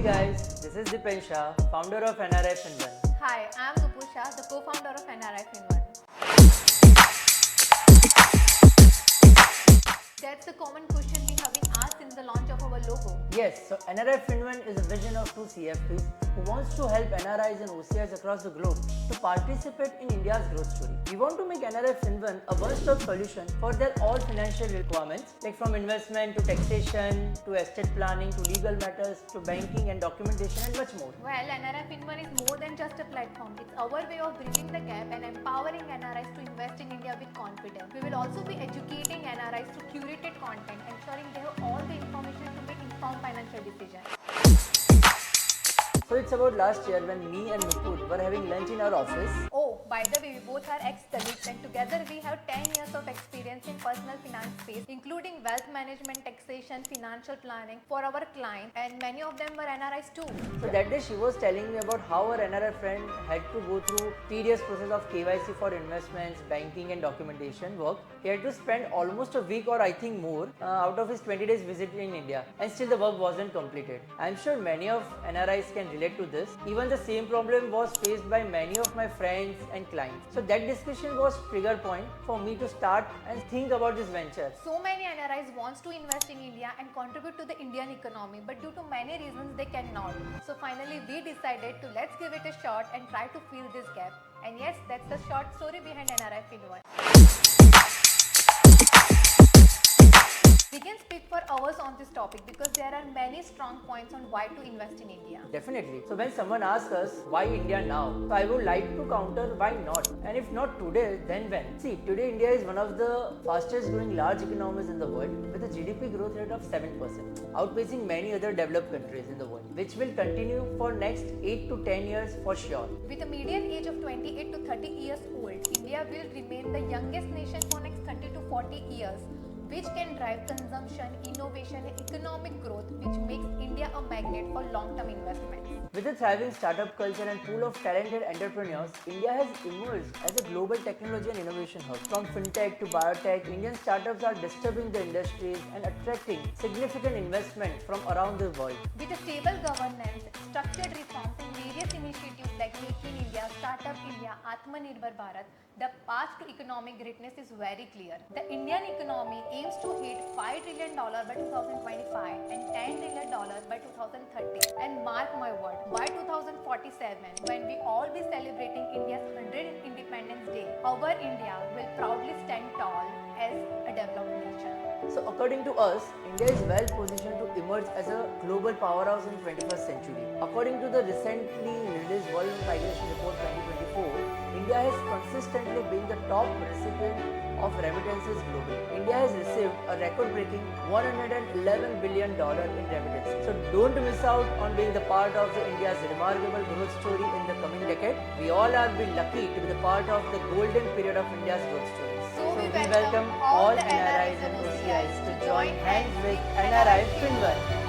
guys, this is Dipen Shah, founder of NRI Finland. Hi, I'm Nupusha, the co-founder of NRI Finland. That's the common question we have been asked since the launch of our logo. Yes, so NRI Finland is a vision of two CFPs who wants to help NRIs and OCIs across the globe to participate in India's growth story. We want to make NRI Finland a one-stop solution for their all financial requirements, like from investment to taxation to estate planning to legal matters to banking and documentation and much more. Well, NRI Finland is more than just a platform. It's our way of bridging the gap and empowering NRIs to invest in India with confidence. We will also be educating NRIs through curated content, ensuring they have all the information to make informed financial decisions. So it's about last year when me and Nupur were having lunch in our office. Oh, by the way, we both are ex-colleagues and together we have 10 years of experience in personal finance space, including wealth management, taxation, financial planning for our clients, and many of them were NRIs too. So that day she was telling me about how her NRI friend had to go through tedious process of KYC for investments, banking and documentation work. He had to spend almost a week or I think more out of his 20 days visit in India, and still the work wasn't completed. I'm sure many of NRIs can relate to this. Even the same problem was faced by many of my friends and clients. So that discussion was trigger point for me to start and think about this venture. So many NRIs wants to invest in India and contribute to the Indian economy, but due to many reasons they cannot. So finally we decided to let's give it a shot and try to fill this gap. And yes, that's the short story behind NRI Finland. We can speak for hours on this topic because there are many strong points on why to invest in India. Definitely. So when someone asks us why India now, so I would like to counter why not. And if not today, then when? See, today India is one of the fastest growing large economies in the world with a GDP growth rate of 7%, outpacing many other developed countries in the world, which will continue for next 8 to 10 years for sure. With a median age of 28 to 30 years old, India will remain the youngest nation for next 30 to 40 years, which can drive consumption, innovation and economic growth, which makes India a magnet for long-term investment. With a thriving startup culture and pool of talented entrepreneurs, India has emerged as a global technology and innovation hub. From fintech to biotech, Indian startups are disturbing the industries and attracting significant investment from around the world. With a stable governance, structured reforms and various initiatives like Make in India, Startup India, Atmanirbhar Bharat, the path to economic greatness is very clear. The Indian economy aims to hit $5 trillion by 2025 and $10 trillion by 2030. And mark my word, by 2047, when we all be celebrating India's 100th Independence Day, our India will proudly stand tall as a developed nation. So according to us, India is well positioned to emerge as a global powerhouse in 21st century. According to the recently released World Migration Report 2024, India has consistently been the top recipient of remittances globally. India has received a record-breaking $111 billion in remittances. So don't miss out on being the part of India's remarkable growth story in the coming decade. We all are be lucky to be the part of the golden period of India's growth story. So we welcome all the NRIs and OCIs to join hands with NRI Finland.